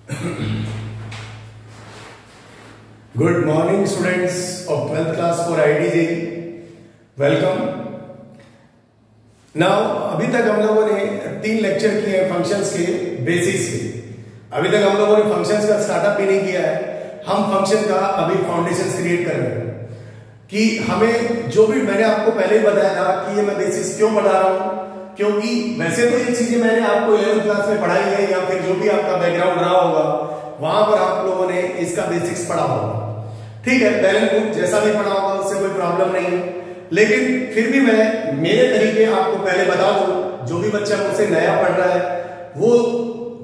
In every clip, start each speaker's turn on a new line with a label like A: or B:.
A: Good morning students of 12th class for IDJ. Welcome. Now अभी तक हम लोगों ने 3 लेक्चर किए हैं फंक्शंस के बेसिक्स के। अभी तक हम लोगों ने फंक्शंस का स्टार्टअप भी नहीं किया है। हम फंक्शन का अभी फाउंडेशंस क्रिएट कर रहे हैं कि हमें जो भी मैंने आपको पहले ही बताया था कि ये मैं बेसिक्स क्यों पढ़ा रहा हूँ, क्योंकि वैसे तो ये चीजें मैंने आपको 11th क्लास में पढ़ाई है या फिर जो भी आपका बैकग्राउंड रहा होगा वहां पर आप लोगों ने इसका बेसिक्स पढ़ा होगा। ठीक है, बैलेंस बुक जैसा भी पढ़ा होगा उससे कोई प्रॉब्लम नहीं है, लेकिन फिर भी मैं मेरे तरीके आपको पहले बता दूं। जो भी बच्चा मुझसे नया पढ़ रहा है वो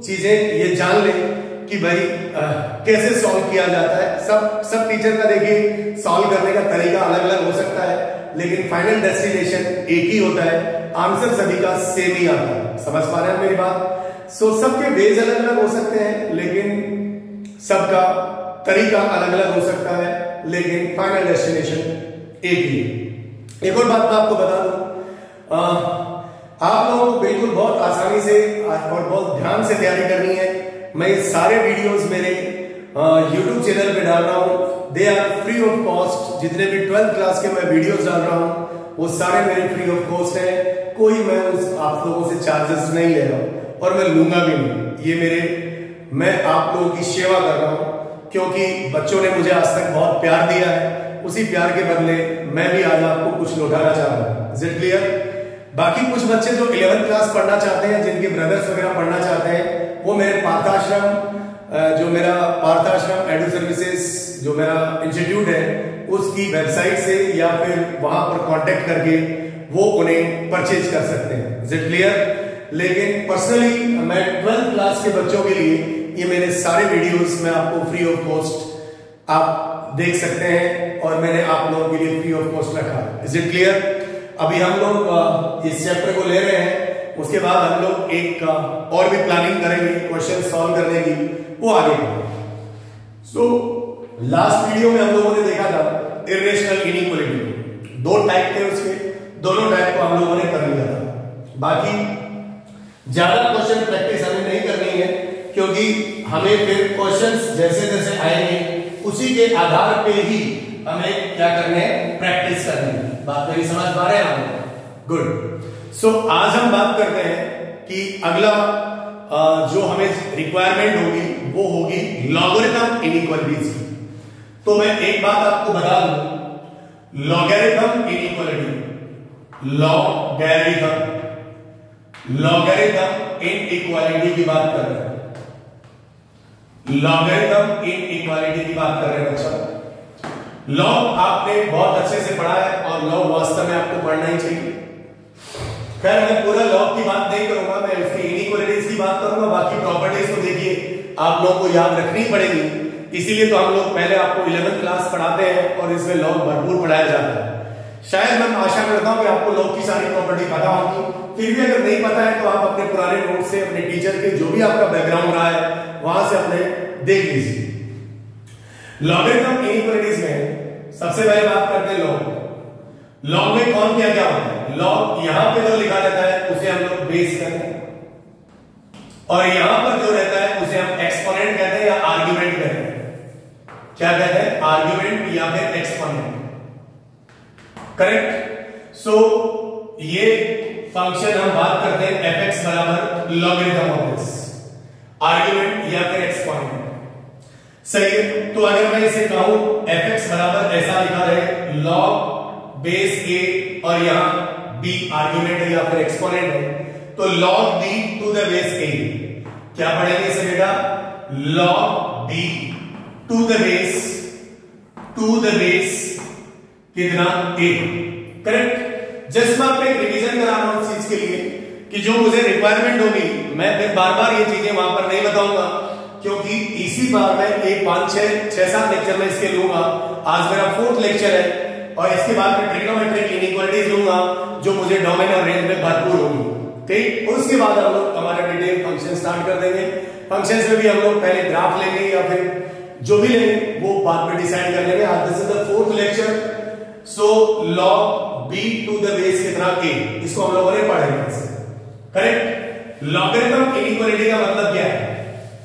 A: चीजें ये जान ले कि भाई कैसे सॉल्व किया जाता है। सब टीचर का देखिए सॉल्व करने का तरीका अलग अलग हो सकता है, लेकिन फाइनल डेस्टिनेशन एक ही होता है, आंसर सभी का सेम ही आता है। समझ पा रहे हैं मेरी बात? सबके वेज अलग अलग हो सकते हैं, लेकिन सबका तरीका अलग अलग हो सकता है, लेकिन फाइनल डेस्टिनेशन एक ही है। एक और बात मैं आपको बता दूं, आप लोगों को बिल्कुल बहुत आसानी से और बहुत ध्यान से तैयारी करनी है। मैं सारे वीडियोस मेरे YouTube चैनल पे डाल रहा हूं, they are free of cost. जितने भी 12th क्लास के मैं वीडियोस डाल रहा हूं वो सारे मेरे फ्री ऑफ कॉस्ट है। कोई मैं आप लोगों से चार्जेस नहीं ले रहा हूं और मैं लूंगा भी नहीं। मैं आप लोगों की सेवा कर रहा हूं क्योंकि बच्चों ने मुझे आज तक बहुत प्यार दिया है, उसी प्यार के बदले मैं भी आज आपको कुछ लौटाना चाह रहा हूं। Is it clear? बाकी कुछ बच्चे जो 11th क्लास पढ़ना चाहते हैं, जिनके ब्रदर्स वगैरह पढ़ना चाहते हैं, वो मेरे पार्थाश्रम एडु सर्विसेज जो मेरा इंस्टीट्यूट है उसकी वेबसाइट से या फिर वहां पर कांटेक्ट करके वो उन्हें परचेज कर सकते हैं। Is it clear? लेकिन पर्सनली मैं 12th क्लास के बच्चों के लिए ये मेरे सारे वीडियोस मैं आपको फ्री ऑफ कॉस्ट आप देख सकते हैं और मैंने आप लोगों के लिए फ्री ऑफ कॉस्ट रखा। Is it clear? अभी हम लोग इस चैप्टर को ले रहे हैं, उसके बाद हम लोग एक और भी प्लानिंग करेंगे क्वेश्चन सॉल्व करने की, वो आगे। लास्ट वीडियो में हम लोगों ने देखा था इर्रेशनल इनइक्वालिटी। 2 टाइप थे उसके, दोनों टाइप को हम लोगों ने कर लिया था। बाकी ज्यादा क्वेश्चन प्रैक्टिस हमें नहीं करनी है, क्योंकि हमें फिर क्वेश्चंस जैसे जैसे आएंगे उसी के आधार पे ही हमें क्या करने हैं, प्रैक्टिस करनी है। बात मेरी समझ पा रहे हैं आप? गुड। आज हम बात करते हैं कि अगला जो हमें रिक्वायरमेंट होगी वो होगी लॉगरिथम इनइक्वालिटीज की। तो मैं एक बात आपको बता दूं, लॉगरिथम इनइक्वालिटी, लॉगरिथम इनइक्वालिटी की बात कर रहे हैं। लॉगरिथम इनइक्वालिटी की बात कर रहे हैं बच्चा। लॉग आपने बहुत अच्छे से पढ़ा है और लॉग वास्तव में आपको पढ़ना ही चाहिए। खैर मैं पूरा लॉग की बात नहीं करूंगा, मैं उसकी इनइक्वालिटीज की बात करूंगा। बाकी प्रॉपर्टीज को देखिए आप लोगों को याद रखनी पड़ेगी, इसीलिए तो हम लोग पहले आपको 11th क्लास पढ़ाते हैं और इसमें लॉग भरपूर पढ़ाया जाता है। शायद मैं आशा करता हूं कि आपको लॉग की सारी प्रॉपर्टी पता होगी। फिर भी अगर नहीं पता है तो आप अपने पुराने नोट से, अपने टीचर के जो भी आपका बैकग्राउंड रहा है वहां से अपने देख लीजिए। लॉगरिथम इनइक्वालिटीज में सबसे पहले बात करते हैं लॉग में कौन क्या क्या होता है। लॉग यहां पे जो लिखा रहता है उसे हम लोग बेस कहते हैं, और यहां पर जो रहता है उसे हम एक्सपोनेंट कहते हैं या आर्ग्यूमेंट कहते हैं। क्या कहते हैं? आर्ग्यूमेंट या फिर एक्सपोनेंट। करेक्ट। ये फंक्शन हम बात करते हैं fx बराबर लॉगरिथम ऑफ दिस, आर्ग्यूमेंट या फिर एक्सपोनेंट। सही है। तो अगर मैं इसे कहूं fx बराबर ऐसा लिखा रहे log बेस a और यहां b आर्ग्यूमेंट है या फिर एक्सपोनेंट है, तो log b to the base a। क्या पढ़ेंगे इसे बेटा? log b to the base कितना? a। करेक्ट। जस्ट मैं आपको एक रिवीजन करा रहा हूं इस चीज के लिए कि जो मुझे रिक्वायरमेंट होगी, मैं फिर बार बार ये चीजें वहां पर नहीं बताऊंगा, क्योंकि इसी बार मैं 6-7 लेक्चर में इसके लूंगा। आज मेरा 4th लेक्चर है और इसके बाद मैं ट्रिग्नोमेट्रिक इनइक्वालिटीज लूंगा जो मुझे डोमेन और रेंज में भरपूर होगी। ठीक। और उसके बाद हम लोग हमारा डिटेल फंक्शन स्टार्ट कर देंगे। फंक्शंस में भी हम लोग पहले ग्राफ लेंगे या फिर जो भी लेंगे वो बाद में डिसाइड कर लेंगे। आज this is the 4th lecture. log b to the base कितना? a। इसको हम लोगों ने पढ़ा है। करेक्ट। लॉगरिथम इनइक्वालिटी का मतलब क्या है?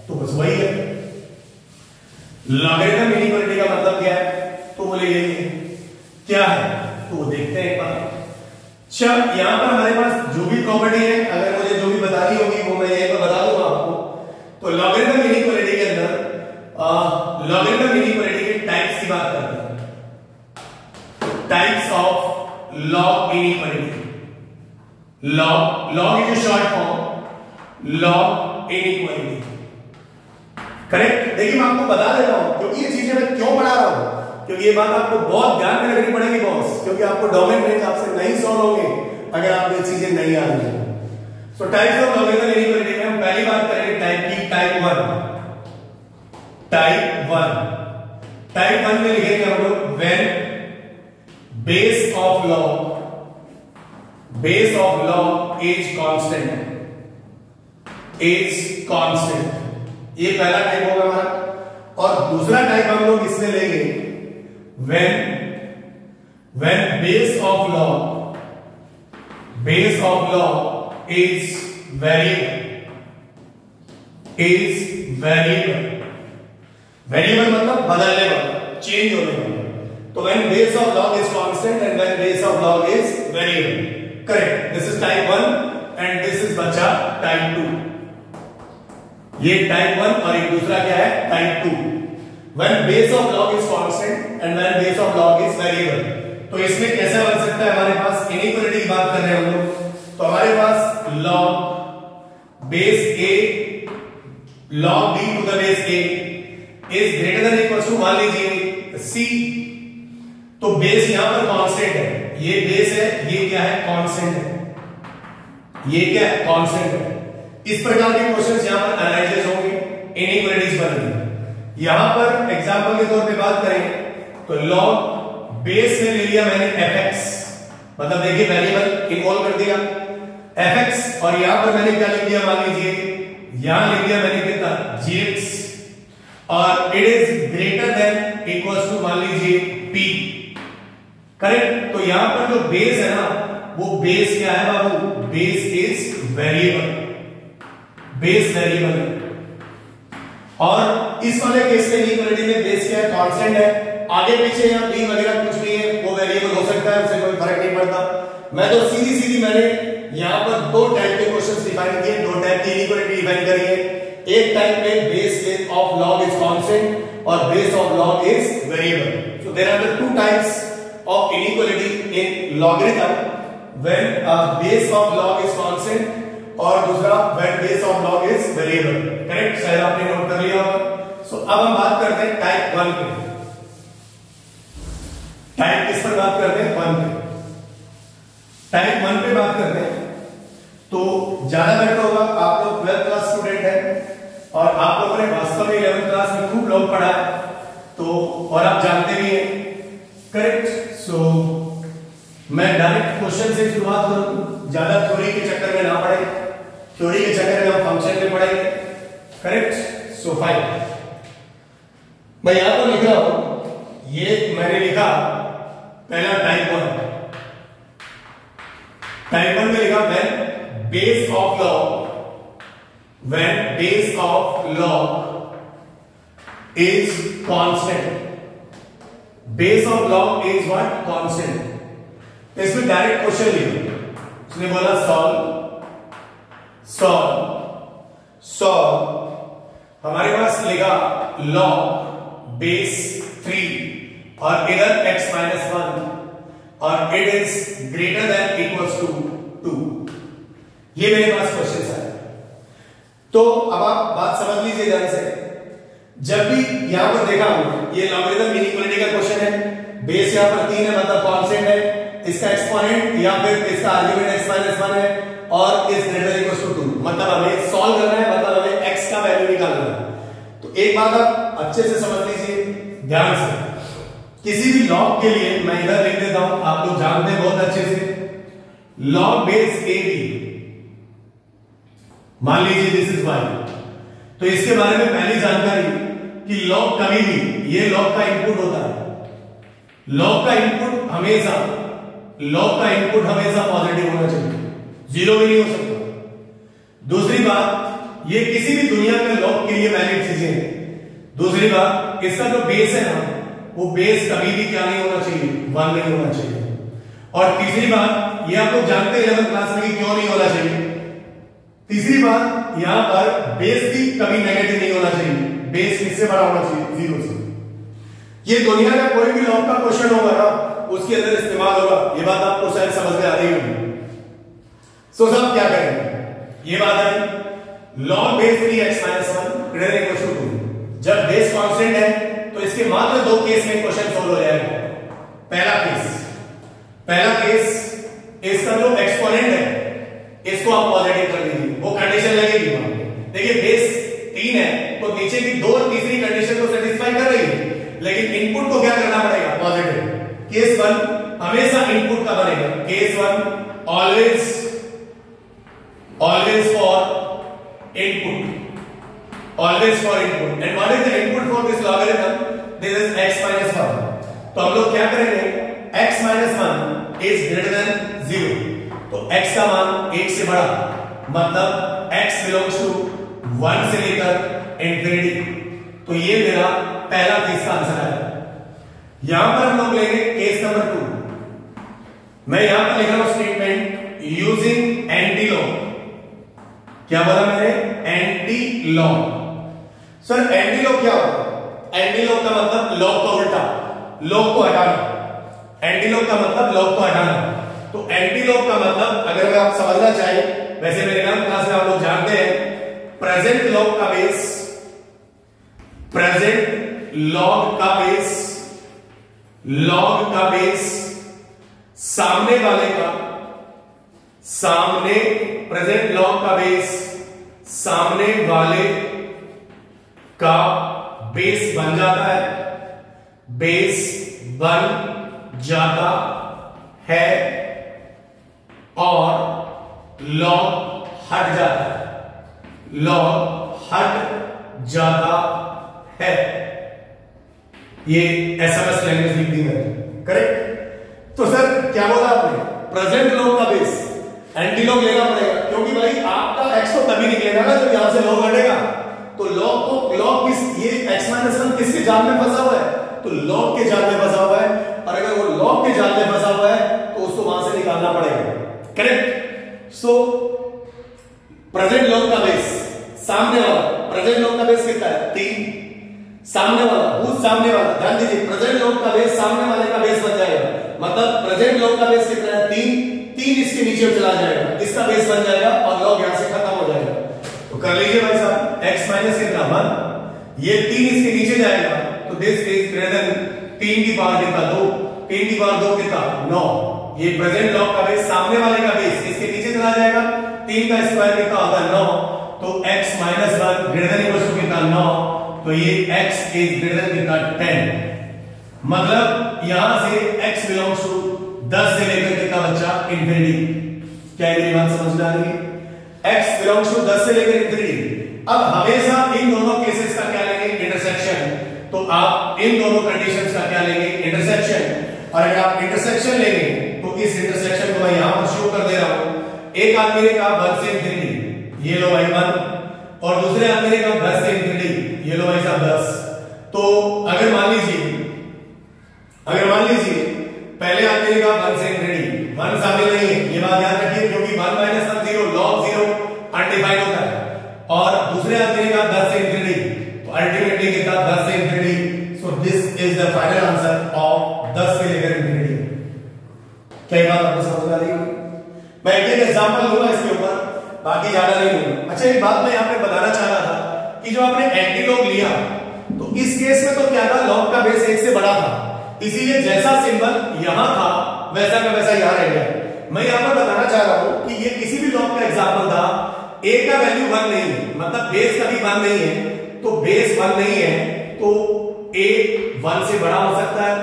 A: तो बस वही है। लॉगरिथम इनइक्वालिटी का मतलब क्या है? तो बोले यही है। क्या है तो देखते हैं एक बार। चल यहां पर हमारे पास जो भी प्रॉपर्टी है, अगर मुझे जो भी बतानी होगी वो मैं यहीं पर बता दूंगा आपको। तो लॉगरिथम इनइक्वालिटी के अंदर लॉगरिथम इनइक्वालिटी के टाइप्स की बात करते हैं। Types of log inequality. Log is short form log inequality. Correct. देखिए मैं आपको बता दे रहा हूं क्योंकि ये चीजें मैं क्यों पढ़ा रहा हूं, क्योंकि ये बात आपको बहुत ध्यान में रखनी पड़ेगी बॉस, क्योंकि आपको डोमेन रेंज आपसे नहीं सॉल्व होंगे अगर आपको ये चीजें नहीं आ रही है। सो टाइप्स ऑफ लॉगरिथम इनइक्वालिटी में हम पहली बात करेंगे टाइप की, टाइप 1। टाइप 1 में लिखेंगे हम लोग when base of log is constant. ये पहला टाइप होगा हमारा। और दूसरा टाइप हम लोग इसमें लेंगे when base of log is variable मतलब बदलने वाला, चेंज होने वाला। तो when base of log is constant and when base of log is variable. Correct. This is type 1 and this is बचा type 2। ये टाइप 1 और एक दूसरा क्या है type 2। when base of log is constant and when base of log is variable। तो इसमें कैसा बन सकता है हमारे पास, इनइक्वालिटी की बात कर रहे हैं हम लोग, तो हमारे पास log base a log b to the base a is greater than equal to, मान लीजिए c। तो बेस यहां पर कांस्टेंट है, ये बेस है, ये क्या है कांस्टेंट है, ये क्या है कांस्टेंट है। इस प्रकार के क्वेश्चंस यहां पर एनालाइज होंगे, इनइक्वालिटीज बनेंगी। यहां पर एग्जांपल के तौर पे बात करें तो log बेस में ले लिया मैंने fx, मतलब देखिए वेरिएबल इन्वॉल्व कर दिया fx, और यहां पर मैंने क्या लिख दिया, मान लीजिए यहां लिख दिया मैंने कितना gx, और it is greater than equals to मान लीजिए p। करेक्ट। तो यहां पर जो बेस है ना, वो बेस क्या है बाबू, base is variable, base variable है। और इस वाले केस में इनइक्वालिटी में बेस क्या है कांस्टेंट है, आगे पीछे या b वगैरह कुछ भी है वो वेरिएबल हो सकता है, उससे कोई फर्क नहीं पड़ता। मैं तो सीधी मैंने यहां पर दो टाइप के क्वेश्चंस डिफाइन किए, दो टाइप की इनइक्वालिटी डिफाइन करी है। एक टाइप में base of log is constant और base of log is variable. So there are the two types of inequality in logarithm, when base of log is constant और दूसरा when base of log is variable. Correct, शायद आपने note कर लिया होगा। सो अब हम बात करते हैं टाइप 1 पे। टाइप किस पर बात करते हैं, 1 पे। टाइप 1 पे बात करते हैं तो ज्यादा बेटर होगा, आप लोग 12th क्लास स्टूडेंट हैं और आप लोगों ने वास्तव में 11th क्लास में खूब लॉग पढ़ा है, तो और आप जानते भी हैं। करेक्ट। सो मैं डायरेक्ट क्वेश्चन से शुरुआत करूं, ज्यादा थ्योरी के चक्कर में ना पड़े, थ्योरी के चक्कर में हम फंक्शन में पढ़ेंगे। करेक्ट। सो फाइन, मैं यहां पर लिख रहा हूं, ये मैंने लिखा पहला टाइप 1। टाइप 1 में लिखा when base of log is constant. Base of log is what, constant. इसमें डायरेक्ट क्वेश्चन लिखो, उसने बोला सॉल्व। हमारे पास लिखा log बेस 3 और इधर x माइनस 1 और it is greater than equals to 2। ये मेरे पास क्वेश्चन है। तो अब आप बात समझ लीजिए ध्यान से, जब भी यहां पर देखा ये लॉगरिथम इनइक्वालिटी का क्वेश्चन है, बेस यहां पर 3 है मतलब कांस्टेंट है, इसका एक्सपोनेंट या फिर इसका आर्गुमेंट x माइनस 1 है और is greater than equals to 2, मतलब हमें सॉल्व करना है, मतलब हमें x का वैल्यू निकालना है। तो एक बात आप अच्छे से समझ लीजिए ध्यान से, किसी भी लॉग के लिए मैं इधर लिख देता हूं, आप लोग जानते हैं बहुत अच्छे से, लॉग बेस a b, मान लीजिए दिस इज y। तो इसके बारे में पहली जानकारी कि लॉग कभी भी, ये लॉग का इनपुट होता है, लॉग का इनपुट हमेशा पॉजिटिव होना चाहिए, जीरो भी नहीं हो सकता। दूसरी बात, ये किसी भी दुनिया में लॉग के लिए वैलिड चीजें हैं। दूसरी बात, इसका जो बेस है ना, वो बेस कभी भी क्या नहीं होना चाहिए, 1 नहीं होना चाहिए। और तीसरी बात, ये आप लोग जानते हैं 11th क्लास में कि क्यों नहीं होना चाहिए। तीसरी बात, यहां पर बेस भी कभी नेगेटिव नहीं होना चाहिए, बेस किससे बड़ा होना चाहिए, 0 से। ये दुनिया का कोई भी लॉग का क्वेश्चन होगा ना, उसके अंदर इस्तेमाल होगा, ये बात आपको शायद समझ में आ रही होगी। सो सब क्या करेंगे, ये बात है log base 3x - 1 greater equal to 2। जब बेस कांस्टेंट है तो इसके मात्र 2 केस में क्वेश्चन सॉल्व हो जाएगा। पहला केस इसका जो एक्सपोनेंट है इसको आप पॉजिटिव कर दीजिए, वो कंडीशन लगेगी वहां। देखिए बेस 3 है तो नीचे की 2 और तीसरी कंडीशन को सेटिस्फाई कर रही है, लेकिन इनपुट को क्या करना पड़ेगा, पॉजिटिव। केस 1 हमेशा इनपुट का बनेगा, case 1 always for input, always for input. And what is the input for this logarithm? This is x minus 1. तो हम लोग क्या करेंगे, x minus 1 is greater than 0. तो x का मान 1 से बड़ा, मतलब x belongs to 1 से लेकर infinity। तो ये मेरा पहला केस का आंसर है। यहां पर हम लोग लेंगे केस नंबर 2। मैं यहां पर लिख रहा हूं स्टेटमेंट यूजिंग एंटी लॉग। क्या बोला मैंने, anti log. Sir anti log क्या होता है, एंटी लॉग का मतलब लॉग को उल्टा, लॉग को हटाना। एंटी लॉग का मतलब लॉग को हटाना। तो एंटी लॉग का मतलब अगर मैं आप समझना चाहे, वैसे मेरे क्लास में आप लोग जानते हैं प्रेजेंट लॉग का बेस, प्रेजेंट लॉग का बेस, लॉग का बेस सामने वाले का, सामने प्रेजेंट लॉग का बेस सामने वाले का बेस बन जाता है, बेस बन जाता है और लॉग हट जाता है, लॉग हट जाता है। ये एसएमएस लैंग्वेज लिख दी मैंने, करेक्ट। तो सर क्या बोला आपने, प्रेजेंट लॉग का बेस एंटी लॉग लेना पड़ेगा, क्योंकि भाई आपका एक्स तो तभी निकलेगा ना जब यहां से लॉग हटेगा। तो लॉग किस, ये x - 1 किसके जाल में फंसा हुआ है, तो लॉग के जाल में फंसा हुआ है। और अगर वो लॉग के जाल में फंसा हुआ है तो उसको वहां से निकालना पड़ेगा, करेक्ट। सो प्रेजेंट लॉग का बेस सामने वाला, प्रेजेंट लॉग का बेस कितना है, 3। सामने वाला, उस सामने वाला, ध्यान दीजिए प्रेजेंट लॉग का बेस सामने वाले का बेस बन जाएगा, मतलब प्रेजेंट लॉग का बेस कितना है, 3 इसके नीचे चला जाएगा, इसका बेस बन जाएगा और लॉग यहां से खत्म हो जाएगा। तो कर लीजिए भाई साहब, x माइनस कितना 1, ये 3 इसके नीचे जाएगा, तो दिस इज ग्रेटर देन 3 की पावर कितना 2, 3 की पावर 2 कितना 9। ये प्रेजेंट लॉग का बेस सामने वाले का बेस इसके नीचे चला जाएगा, 3 का स्क्वायर कितना होगा 9, तो x minus 1 greater than equal to कितना 9, तो ये x इज ग्रेटर देन कितना 10। मतलब यहां से x बिलोंग्स टू 10 से लेकर कितना बच्चा इंफिनिटी। क्या मेरी बात समझ में आ रही है, x बिलोंग्स टू 10 से लेकर इंफिनिटी। अब हमेशा इन दोनों केसेस का क्या लेंगे, इंटरसेक्शन। तो आप इन दोनों कंडीशंस का क्या लेंगे, इंटरसेक्शन। और अगर आप इंटरसेक्शन लेंगे तो इस इंटरसेक्शन को मैं यहां पर शो कर दे रहा हूं। एक आदमी ने कहा 1 से इंफिनिटी, ये लो भाई 1, और दूसरे आदमी ने कहा 10 से इंफिनिटी, ये लो भाई साहब 10। तो अगर मान लीजिए पहले आदमी ने कहा 1 से इंफिनिटी, 1 शामिल नहीं है, ये बात याद रखिए, क्योंकि 1 - 1 0, log 0 अनडिफाइंड होता है। और दूसरे आदमी ने कहा 10 से इंफिनिटी, तो अल्टीमेटली कितना 10 से infinity. So this is the final answer of 10 से लेकर इंफिनिटी। क्या ये बात आपको समझ में आ रही है? मैं एक एग्जांपल लूंगा इसके ऊपर, बाकी ज्यादा नहीं लूंगा। अच्छा एक बात मैं यहाँ पे बताना चाह रहा था कि जो आपने एंटी लॉग लिया, तो इस केस में तो क्या था, लॉग का बेस 1 से बड़ा था, इसीलिए जैसा सिंबल यहां था वैसा का वैसा यहां रह गया। मैं यहां पर बताना चाह रहा हूं कि ये किसी भी लॉग का एग्जांपल था, a का वैल्यू 1 नहीं है, मतलब बेस कभी 1 नहीं है, तो बेस 1 नहीं है तो a 1 से बड़ा हो सकता है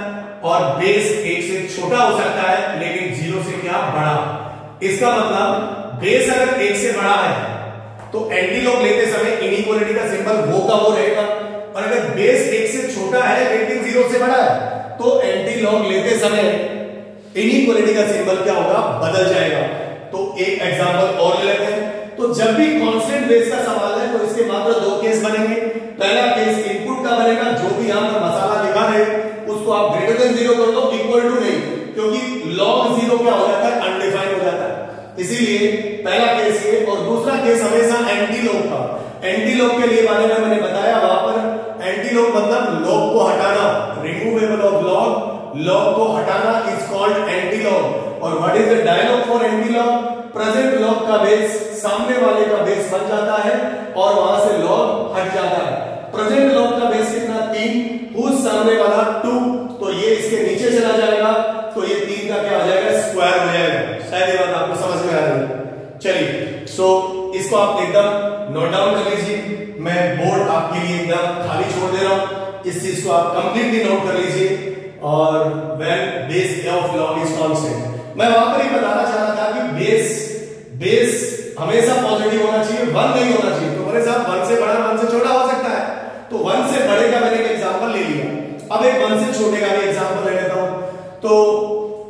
A: और बेस 1 से छोटा हो सकता है, लेकिन 0 से क्या बड़ा। इसका मतलब बेस अगर 1 से बड़ा है तो एंटी लॉग लेते समय इनइक्वालिटी का सिंबल वो का वो रहेगा, और अगर बेस 1 से छोटा है लेकिन 0 से बड़ा है तो एंटी लॉग लेते समय इनइक्वालिटी का सिंबल क्या होगा, बदल जाएगा। तो एक एग्जांपल और ले लेते हैं। तो जब भी कांस्टेंट बेस का सवाल है तो मात्र दो केस बनेंगे। पहला केस इनपुट का बनेगा, जो भी यहां पर मसाला लिखा है उसको आप ग्रेटर देन 0 कर दो, इक्वल टू नहीं, क्योंकि log 0 क्या हो जाता है, अनडिफाइंड हो जाता है, इसीलिए पहला केस ये। और दूसरा केस हमेशा एंटी लॉग का। एंटी लॉग के लिए बारे में मैंने बताया, वहां पर एंटी लॉग मतलब लॉग को हटाना, रिमूवेबल ऑफ लॉग, लॉग को हटाना इज कॉल्ड एंटी लॉग। और what is the dialogue for anti log? Present log का बेस सामने वाले का बेस बन जाता है और वहां से लॉग हट जाता है। प्रेजेंट लॉग का बेस कितना, 3, उस सामने वाला 2, तो ये इसके नीचे चला जाएगा, तो ये 3 का क्या हो जाएगा, स्क्वायर हो जाएगा। शायद ये बात आपको समझ में आ रही है। चलिए, सो इसको आप एकदम नोट डाउन कर लीजिए, मैं बोर्ड आपके लिए एकदम खाली छोड़ दे रहा हूं, इस चीज को आप कंप्लीटली नोट कर लीजिए। और when base of log is constant, मैं वहां पर ही बताना चाह रहा था कि बेस हमेशा पॉजिटिव होना चाहिए, 1 नहीं होना चाहिए। तो मेरे साथ 1 से बड़ा 1 से छोटा हो सकता है, तो 1 से बड़े का मैंने एक एग्जांपल ले लिया। अब एक 1 से छोटे का भी एग्जांपल ले लेता हूं। तो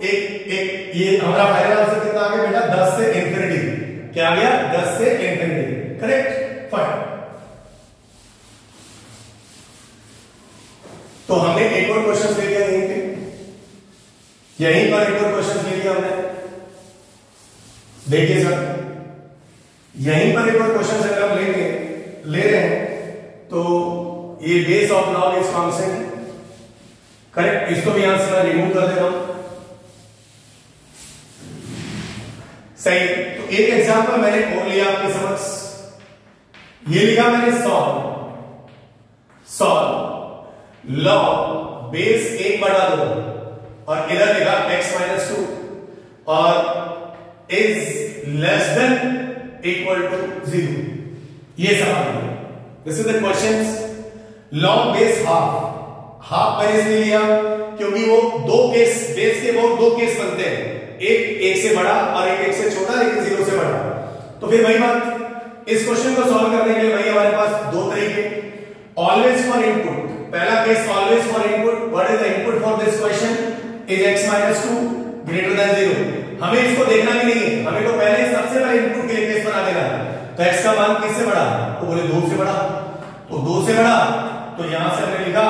A: एक ये हमारा फाइनल आंसर कितना आ गया बेटा, 10 से इंफिनिटी। क्या आ गया, 10 से इंफिनिटी, करेक्ट, फाइन। तो हमने एक और क्वेश्चन ले लिया यहीं पर एक और क्वेश्चन ले लिया हमने, देखिए सर, यहीं पर एक और क्वेश्चन अगर हम ले रहे हैं तो ये base of log is constant, correct. इसको भी यहां से मैं रिमूव कर देता हूं, सही। तो एक एग्जांपल मैंने और लिया आपके समक्ष, ये लिखा मैंने सॉल्व लॉग बेस 1/2 और इधर लिखा x-2 और is less than equal to 0, ये सवाल है। This is the question. Log base half मैंने इसलिए लिया क्योंकि वो दो केस, बेस के वो दो केस बनते हैं, एक से बड़ा और एक से छोटा, लेकिन 0 से बड़ा। तो फिर वही बात, इस क्वेश्चन को सॉल्व करने के लिए भाई हमारे पास दो तरीके, ऑलवेज फॉर इनपुट। पहला case always for input, what is the input for this question, is x-2 greater than 0। हमें इसको देखना भी नहीं है, हमें तो पहले सबसे पहले इनपुट के लिए केस बना देना है। तो x का मान किससे बड़ा, तो बोले 2 से बड़ा, तो 2 से बड़ा, तो यहां से हमने लिखा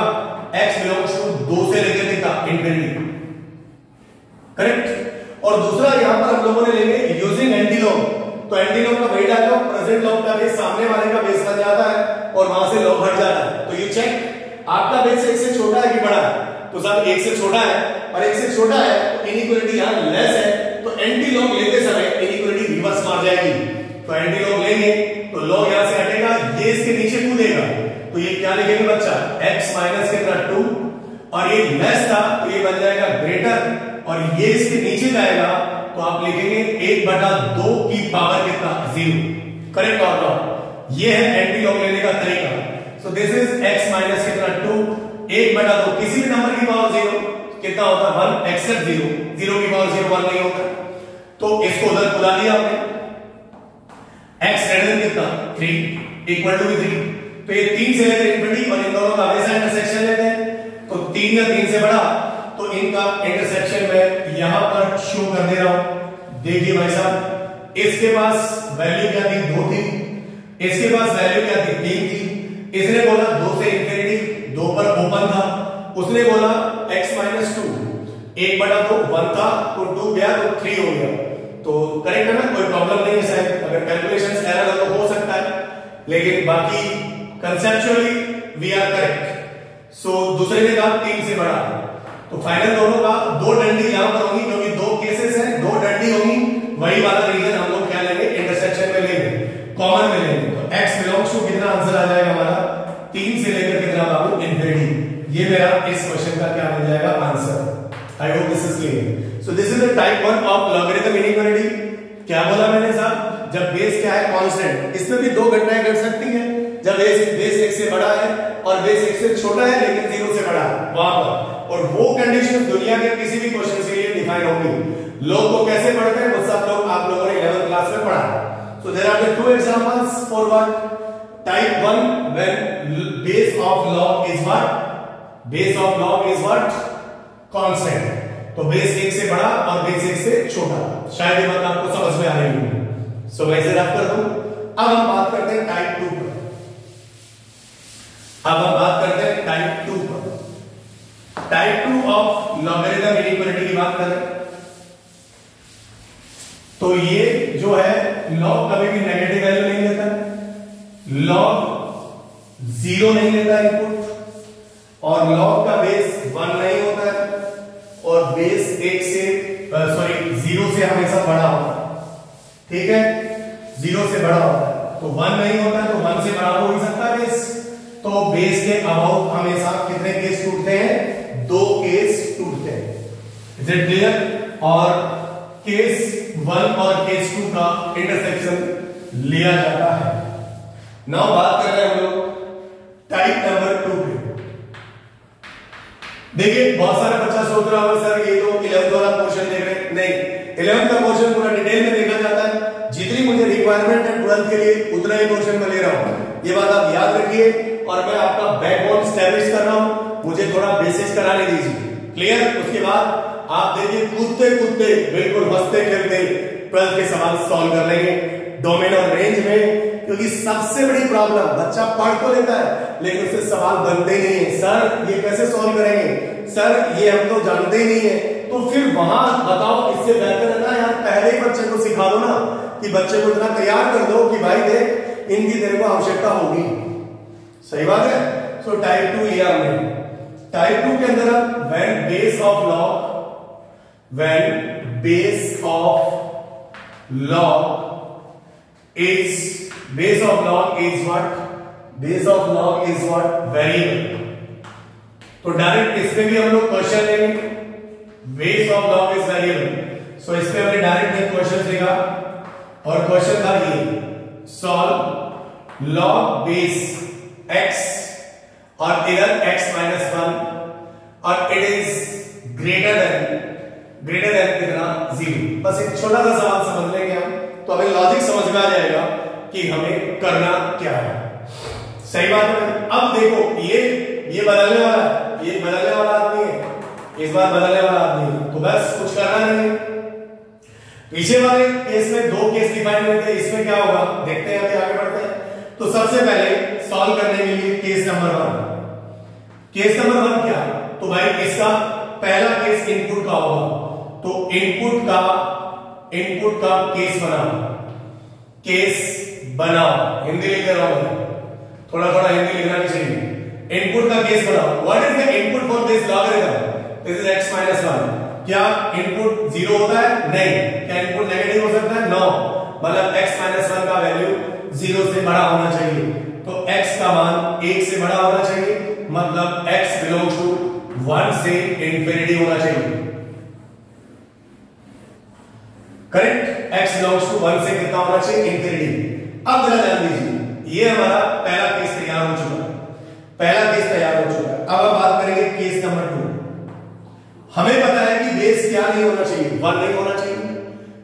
A: x बिलोंग्स टू 2 से लेकर कितना, इंफिनिटी, करेक्ट। और दूसरा यहां पर हम लोगों ने लेंगे यूजिंग एंटी लॉग। तो एंटी लॉग का वही डायलॉग, प्रेजेंट लॉग का बेस सामने वाले का बेस बन जाता है और वहां से लॉग हट जाता है। तो यू चेक, आपका बेस 1 से छोटा है कि बड़ा है, तो सब 1 से छोटा है और 1 से छोटा है, तो इनइक्वालिटी यहां लेस है, तो एंटी लॉग लेते समय इनइक्वालिटी रिवर्स मार जाएगी। तो एंटी लॉग लेंगे तो लॉग यहां से हटेगा, ये इसके नीचे कूदेगा, तो ये क्या लिखेंगे बच्चा, x माइनस कितना 2, और ये लेस था तो ये बन जाएगा ग्रेटर, और ये इसके नीचे जाएगा तो आप लिखेंगे 1/2 की पावर कितना, 0, करेक्ट और नॉट। ये है एंटी लॉग लेने का तरीका। सो दिस इज x माइनस कितना 2, 1/2, किसी भी नंबर की पावर 0 कितना होता है, 1 एक्सेप्ट 0, 0 की पावर 0 1 नहीं होता। तो इसको उधर बुला दिया आपने, x ग्रेटर देन कितना 3 इक्वल टू 3, तो ये 3 से लेकर इंफिनिटी, और इन दोनों का हमेशा इंटरसेक्शन लेते हैं, तो 3 या 3 से बड़ा, तो इनका इंटरसेक्शन मैं यहां पर शो कर दे रहा हूं। देखिए भाई साहब, इसके पास वैल्यू क्या थी, 2 थी, इसके पास वैल्यू क्या थी, 3 थी। इसने बोला 2 से इंफिनिटी, 2 पर ओपन था, उसने बोला x-2 1/2 1 था, तो 2 गया तो 3 हो गया। तो करेक्ट है ना, कोई प्रॉब्लम नहीं है शायद, अगर कैलकुलेशंस एरर हो तो हो सकता है, लेकिन बाकी कंसेप्चुअली वी आर करेक्ट। सो दूसरे ने कहा 3 से बड़ा, तो फाइनल दोनों का 2 डंडी यहां पर होंगी, क्योंकि 2 केसेस हैं, 2 डंडी होंगी, वही वाला रीजन हम लोग क्या लेंगे, इंटरसेक्शन में लेंगे, कॉमन में लेंगे। तो x बिलोंग्स टू कितना आंसर आ जाएगा हमारा, 3 से लेकर कितना बाबू, इंफिनिटी। ये मेरा इस क्वेश्चन का क्या मिल जाएगा answer. I hope this is clear. So this is the type 1 of logarithm inequality. क्या बोला मैंने साहब, जब बेस क्या है, कांस्टेंट। इसमें भी दो घटनाएं घट सकती हैं, जब बेस 1 से बड़ा है और बेस 1 से छोटा है लेकिन 0 से बड़ा है, वहां पर। और वो कंडीशंस दुनिया के किसी भी क्वेश्चन के लिए डिफाइन होंगी। लोग को कैसे पढ़ते हैं वो सब लोग आप लोगों ने 11th क्लास में पढ़ा। So there are the 2 examples for what, type 1 when base of log is what, base of log is what, constant. तो बेस 1 से बड़ा और बेस 1 से छोटा। शायद ये बात आपको समझ में आ रही होगी। सो मैं इसे रफ कर दूं। अब हम बात करते हैं टाइप 2 पर। अब हम बात करते हैं टाइप 2 पर। टाइप 2 ऑफ लॉगरिथम इनइक्वालिटी की बात कर रहे हैं। तो ये जो है लॉग कभी भी नेगेटिव वैल्यू नहीं लेता, लॉग 0 नहीं लेता इनपुट, और लॉग का बेस 1 नहीं होता है, और बेस 1 से 0 से हमेशा बड़ा होता है। ठीक है, 0 से बड़ा होता है, तो 1 नहीं होता है, तो 1 से बड़ा हो नहीं सकता बेस। तो बेस के अबाउट हमेशा कितने केस टूटते हैं? 2 केस टूटते हैं। Is it clear? और केस 1 और केस 2 का इंटरसेक्शन लिया जाता है। नाउ बात कर रहे हैं हम लोग टाइप नंबर 2 पे। देखिए बहुत सारे बच्चा सोच रहा होगा सर ये तो 11th वाला पोर्शन देख रहे हैं। नहीं, 11th का पोर्शन पूरा डिटेल में देखा जाता है। जितनी मुझे रिक्वायरमेंट है 12th के लिए उतना ही पोर्शन में ले रहा हूं, ये बात आप याद रखिए। और मैं आपका बैकबोन स्टैब्लिश कर रहा हूं, मुझे थोड़ा बेसिक्स कराने दीजिए। क्लियर? उसके बाद आप देखिए कूदते कूदते बिल्कुल हंसते खेलते 12th के सवाल सॉल्व कर लेंगे डोमेन और रेंज में। क्योंकि सबसे बड़ी प्रॉब्लम, बच्चा पढ़ तो लेता है लेकिन उससे सवाल बनते ही नहीं है। सर ये कैसे सॉल्व करेंगे, सर ये हम तो जानते ही नहीं है। तो फिर वहां बताओ, इससे बेहतर है ना यार पहले ही बच्चे को सिखा दो ना, कि बच्चे को इतना तैयार कर दो कि भाई देख इनकी तेरे को आवश्यकता होगी। सही बात है। सो टाइप 2 लिया हमने। टाइप 2 के अंदर when base of log is what? Base of log is what? Variable। तो डायरेक्ट इसमें भी हम लोग क्वेश्चन लेंगे। Base of log is variable, so इस पे हमने डायरेक्ट एक क्वेश्चन देखा, और क्वेश्चन था ये सॉल्व लॉग बेस x और इधर x माइनस 1 और इट इज ग्रेटर देन कितना 0। बस एक छोटा सा सवाल समझ लेंगे हम, तो हमें लॉजिक समझ में आ जाएगा कि हमें करना क्या है। सही बात है। अब देखो ये बदलने वाला है, ये बदलने वाला आदमी है, इस बार बदलने वाला आदमी है, तो बस कुछ करना नहीं है। पीछे वाले केस में 2 केस डिफाइन हुए थे, इसमें क्या होगा देखते हैं, अभी आगे बढ़ते हैं। तो सबसे पहले सॉल्व करने के लिए केस नंबर 1। केस नंबर 1 क्या? तो भाई इसका पहला केस इनपुट का होगा, तो इनपुट का केस बनाओ। हिंदी लिख रहा हूं, थोड़ा हिंदी लिखना भी चाहिए। इनपुट का केस बनाओ। What is the input for this logarithm? This is x minus 1। क्या इनपुट 0 होता है? नहीं। क्या इनपुट नेगेटिव हो सकता है? नो। मतलब x माइनस 1 का वैल्यू 0 से बड़ा होना चाहिए, तो x का मान 1 से बड़ा होना चाहिए, मतलब x बिलोंग्स टू 1 से इंफिनिटी होना चाहिए। करेक्ट? x बिलोंग्स टू 1 से कितना होना चाहिए? इंफिनिटी। अब जरा ध्यान दीजिए, ये हमारा पहला केस तैयार हो चुका है। अब हम बात करेंगे केस नंबर 2। हमें पता है कि बेस क्या नहीं होना चाहिए? 1 नहीं होना चाहिए।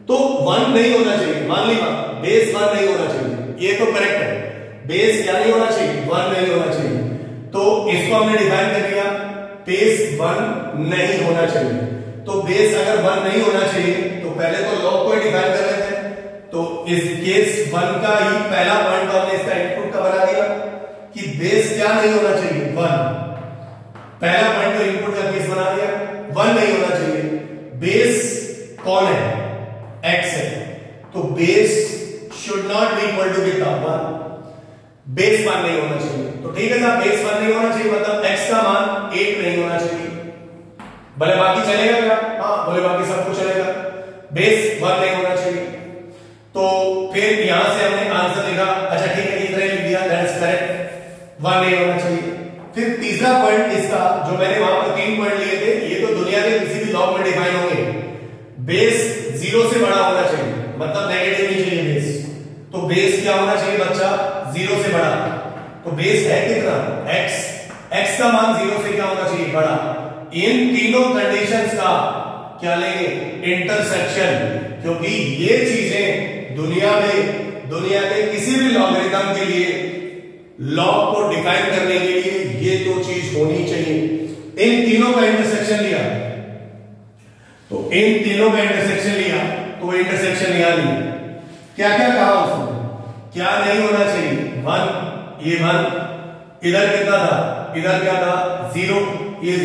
A: तो 1 नहीं होना चाहिए, मान ली बात, बेस 1 नहीं होना चाहिए, ये तो करेक्ट है। बेस क्या नहीं होना चाहिए? 1 नहीं होना चाहिए। तो इसको हमने डिफाइन कर दिया, बेस 1 नहीं होना चाहिए। तो बेस अगर 1 नहीं होना चाहिए तो पहले तो लॉग को डिफाइन कर लेते हैं। तो इस केस 1 का ही पहला पॉइंट हमने इसका इनपुट का बना दिया कि बेस क्या नहीं होना चाहिए? 1। पहला पॉइंट तो इनपुट का केस बना दिया, 1 नहीं होना चाहिए। बेस कौन है? x है, तो base should not be equal to कितना? 1। बेस 1 नहीं होना चाहिए। तो ठीक है साहब, बेस 1 नहीं होना चाहिए, मतलब x का मान 1 नहीं होना चाहिए। भले बाकी चलेगा क्या? हाँ, बोले बाकी सब कुछ चलेगा। बेस 1 नहीं होना चाहिए। तो फिर यहां से हमने आंसर लिखा, अच्छा ठीक है इतना लिख दिया, दैट्स करेक्ट, 1 नहीं होना चाहिए। फिर तीसरा पॉइंट इसका, जो मैंने वहां पर 3 पॉइंट लिए थे, ये तो दुनिया के किसी भी लॉग में डिफाइन होंगे। बेस 0 से बड़ा होना चाहिए, मतलब नेगेटिव नहीं चाहिए बेस। तो बेस क्या होना चाहिए बच्चा? 0 से बड़ा। तो बेस है कितना? x का मान 0 से क्या होना चाहिए? बड़ा। इन तीनों कंडीशंस का क्या लेंगे? इंटरसेक्शन। क्योंकि ये चीजें दुनिया के किसी भी लॉगरिथम के लिए, लॉग को डिफाइन करने के लिए ये 2 चीज होनी चाहिए। इन तीनों का इंटरसेक्शन लिया, तो इन तीनों का इंटरसेक्शन लिया, तो इंटरसेक्शन यहां लिया। क्या क्या कहा उसने? क्या नहीं होना चाहिए? 1, ये 1, इधर कितना था, इधर क्या था 0, ये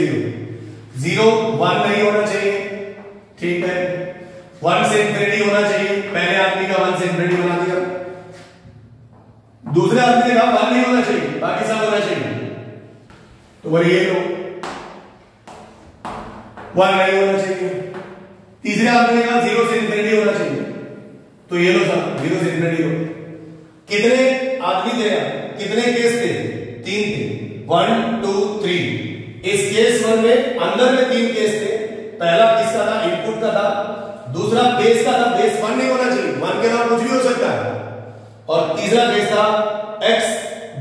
A: 0 1 नहीं होना चाहिए, ठीक है 1 से इंफिनिटी होना चाहिए, पहले आदमी का 1 से इंफिनिटी बना दिया, दूसरे आदमी का 1 नहीं होना चाहिए, बाकी सब होना चाहिए, तो वही ये लो 1 नहीं होना चाहिए, तीसरे आदमी का 0 से इंफिनिटी होना चाहिए, तो ये लो सब 0 से इंफिनिटी हो। कितने आदमी थे, कितने केस थे, 3 थे, 1 2 3। इस केस 1 में अंदर में 3 केस थे, पहला किसका था, इनपुट का था, दूसरा बेस का था, बेस 1 नहीं होना चाहिए, 1 के अलावा कुछ भी हो सकता है, और तीसरा केस था x,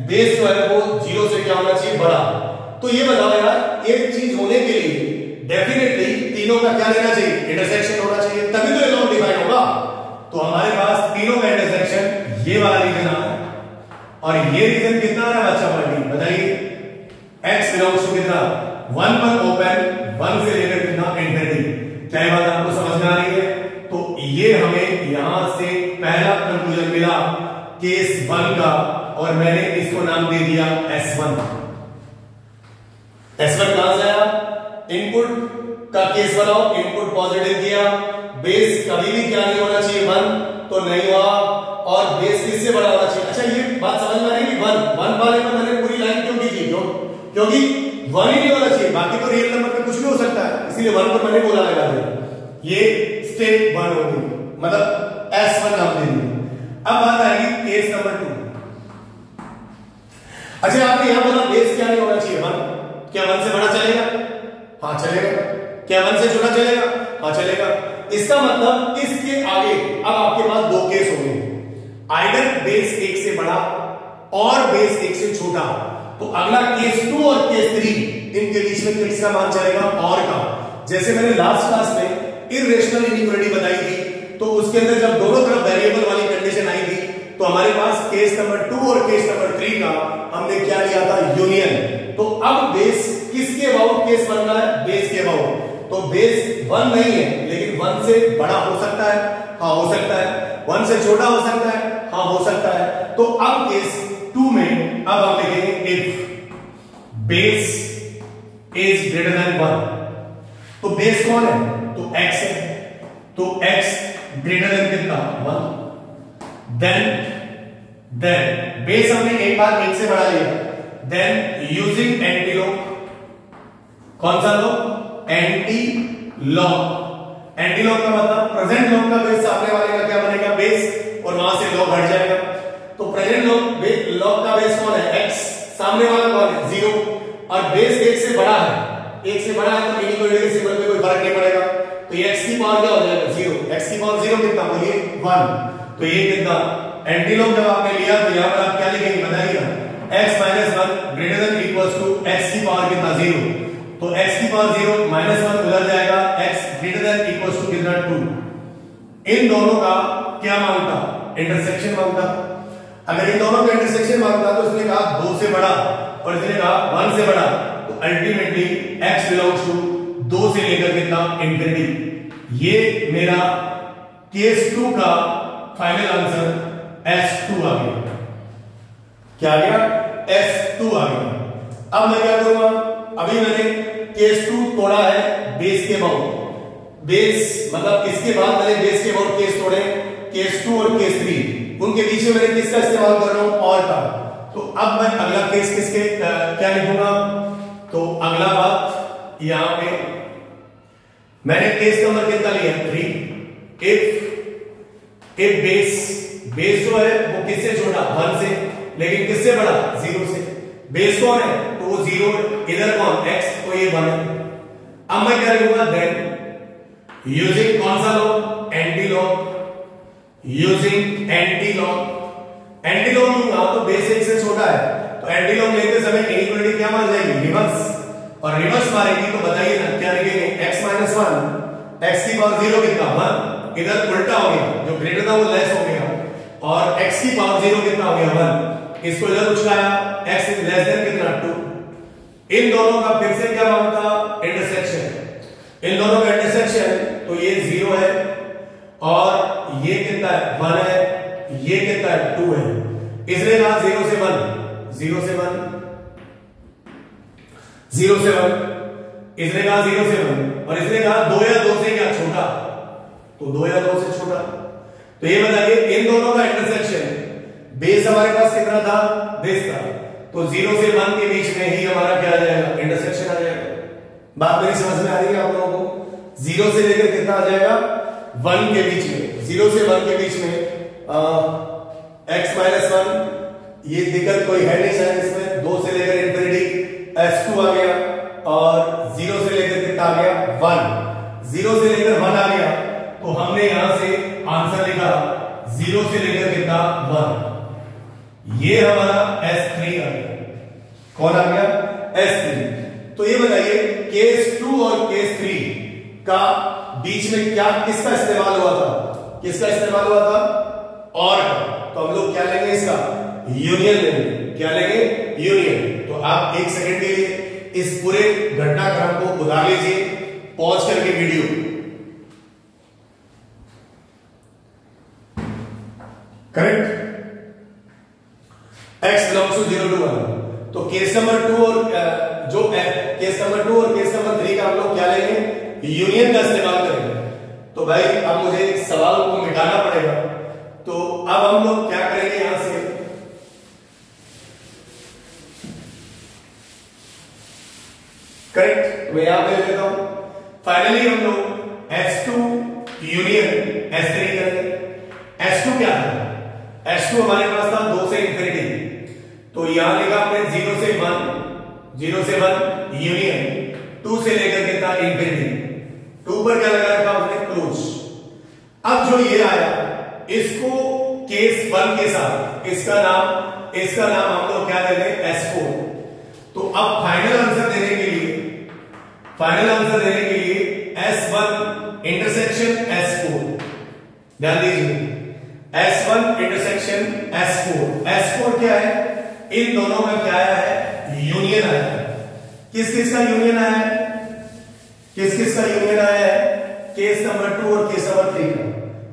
A: बेस जो है वो 0 से क्या होना चाहिए, बड़ा। तो ये बताओ यार, एक चीज होने के लिए डेफिनेटली तीनों का क्या लेना चाहिए, इंटरसेक्शन होना चाहिए, तभी तो ये लॉ डिफाइन होगा। तो हमारे पास तीनों का इंटरसेक्शन ये वाला रीजन आ रहा है, और ये रीजन कितना आ रहा है बच्चा पार्टी बताइए, x बिलोंग्स टू कितना 1 पर ओपन, 1 से लेकर कितना इंफिनिटी। क्या बात आपको समझ में आ रही है? तो ये हमें यहां से पहला कंक्लूजन मिला केस 1 का, और मैंने इसको नाम दे दिया S1। S1 कहां से आया, इनपुट का केस बनाओ, इनपुट पॉजिटिव किया, बेस कभी भी क्या नहीं होना चाहिए 1, तो नहीं हुआ, और बेस किससे बड़ा होना चाहिए। अच्छा ये बात समझ में आ रही है, 1 वाले में मैंने पूरी लाइन क्यों की थी, क्योंकि 1 ही नहीं होना चाहिए, बाकी तो रियल नंबर पे कुछ भी हो सकता है, इसीलिए 1 पर मैंने बोला लगा दिया। ये स्टेप 1 होगी, मतलब S1 नाम दे दिया। अब बात आएगी केस नंबर 2। अच्छा आपने यहां बोला बेस क्या नहीं होना चाहिए 1, क्या 1 से बड़ा चलेगा, हाँ चलेगा, क्या 1 से छोटा चलेगा, हाँ चलेगा। इसका मतलब इसके आगे अब आपके पास 2 केस होंगे, आइदर बेस 1 से बड़ा और बेस 1 से छोटा। तो अगला केस 2 और केस 3, इनके बीच में किसका मान चलेगा, और का। जैसे मैंने लास्ट क्लास में इर्रेशनल इनइक्वालिटी बताई थी, तो उसके अंदर जब दोनों तरफ वेरिएबल वाली कंडीशन आई थी, तो हमारे पास केस नंबर 2 और केस नंबर 3 का हमने क्या लिया था, यूनियन। तो अब बेस किसके अबाउट केस बन रहा है, बेस के अबाउट। तो बेस 1 नहीं है, लेकिन 1 से बड़ा हो सकता है, हाँ हो सकता है, 1 से छोटा हो सकता है, हाँ हो सकता है। तो अब केस 2 में अब हम लिखेंगे if base is greater then 1। तो बेस कौन है, तो x है, तो x ग्रेटर देन कितना 1, देन बेस हमने एक बार 1 से बढ़ा लिया, देन यूजिंग एंटी लॉग, कौन सा log, anti log. Anti log का मतलब प्रेजेंट लॉग का बेस सामने वाले का क्या बनेगा, बेस, और वहां से लॉग हट जाएगा। तो प्रेजेंट लॉग का बेस कौन है, x, सामने वाला कौन है 0, और बेस 1 से बड़ा है, 1 से बड़ा है, तो इनइक्वालिटी के सिंबल में कोई फर्क नहीं पड़ेगा। तो ये x की पावर क्या हो जाएगा 0, x की पावर 0 कितना, बोलिए 1। तो ये कितना, एंटी लॉग जब आपने लिया तो यहां पर आप क्या लिखेंगे बताइए, x - 1 greater than equals to x की पावर कितना 0, तो x की पावर 0 -1 उधर जाएगा, x greater than equals to कितना 2। इन दोनों का क्या मांगता, इंटरसेक्शन मांगता। अगर इन दोनों का इंटरसेक्शन मांगता तो इसने कहा 2 से बड़ा और इसने कहा 1 से बड़ा, तो अल्टीमेटली x बिलोंग्स टू 2 से लेकर कितना इंफिनिटी। ये मेरा केस 2 का फाइनल आंसर S2 आ गया। क्या आ गया, S2 आ गया। अब मैं क्या करूंगा, अभी मैंने केस 2 तोड़ा है बेस के अबाउट, बेस मतलब इसके बाद मैंने बेस के अबाउट केस तोड़े, केस 2 और केस 3, उनके बीच में मैंने किसका इस्तेमाल कर रहा हूं, और का। तो अब मैं अगला केस किसके क्या लिखूंगा, तो अगला बात यहां पे मैंने केस नंबर कितना लिया 3। इफ बेस जो है वो किससे छोटा 1 से, लेकिन किससे बड़ा 0 से। बेस कौन है, तो वो 0, इधर कौन x, तो ये 1 है। अब मैं क्या लिखूंगा, देन यूजिंग कौन सा log, anti log, using anti log लूंगा तो बेस 1 से छोटा है, तो एंटी लॉग लेते समय इनइक्वालिटी क्या मान जाएगी, रिवर्स, और रिवर्स मारेगी तो बताइए ना क्या लिखेंगे, x - 1, x की पावर 0 कितना 1, इधर उल्टा हो गया, जो ग्रेटर था वो लेस हो गया, और x की पावर 0 कितना हो गया 1, इसको इधर उचकाया, x लेस देन कितना 2। इन दोनों का फिर से क्या मांगता, इंटरसेक्शन। इन दोनों का इंटरसेक्शन, तो ये 0 है और ये कितना है 1 है, ये कितना है 2 है। इसने कहा 0 से 1, 0 से 1, 0 से 1, इसने कहा 0 से 1 और इसने कहा 2 या 2 से क्या छोटा, तो 2 या 2 से छोटा। तो ये बताइए इन दोनों का इंटरसेक्शन, बेस हमारे पास कितना था, बेस था, तो 0 से 1 के बीच में ही हमारा क्या आ जाएगा, इंटरसेक्शन आ जाएगा। बात मेरी समझ में आ रही है आप लोगों को? 0 से लेकर कितना आ जाएगा, 1 के बीच में, 0 से 1 के बीच में x माइनस 1, ये दिक्कत कोई है नहीं शायद इसमें, 2 से लेकर इंफिनिटी s2 आ गया और 0 से लेकर कितना आ गया, 1, 0 से लेकर 1 आ गया, तो हमने यहां से आंसर लिखा 0 से लेकर कितना, 1, ये हमारा S3 आ गया। कौन आ गया, S3। तो ये बताइए केस 2 और केस 3 का बीच में क्या, किसका इस्तेमाल हुआ था, किसका इस्तेमाल हुआ था, और का। तो हम लोग क्या लेंगे, इसका यूनियन लेंगे। क्या लेंगे, यूनियन। तो आप 1 सेकंड के लिए इस पूरे घटनाक्रम को उतार लीजिए, पॉज करके video. Correct, x belongs to 0 to 1। तो केस नंबर 2 और केस नंबर 2 और केस नंबर 3 का हम लोग क्या लेंगे, यूनियन का इस्तेमाल करेंगे। तो भाई अब मुझे सवाल को मिटाना पड़ेगा, तो अब हम लोग क्या करेंगे, यहां से करेक्ट, मैं यहां पे ले लेता हूं। फाइनली हम लोग S2 यूनियन S3 करेंगे। S2 क्या था, S2 हमारे पास था 2 से इंफिनिटी, तो यहां लिखा आपने 0 से 1 यूनियन 2 से लेकर के था इंफिनिटी, 2 पर क्या लगा रखा उसने, क्लोज। अब जो ये आया इसको केस 1 के साथ इसका नाम हम लोग क्या दे दें, S4। तो अब फाइनल आंसर देने के लिए S1 इंटरसेक्शन S4, ध्यान दीजिए, S1 इंटरसेक्शन S4 क्या है, इन दोनों में क्या आया है, यूनियन आया है। किस किस का यूनियन आया है, केस नंबर 2 और केस नंबर 3 का।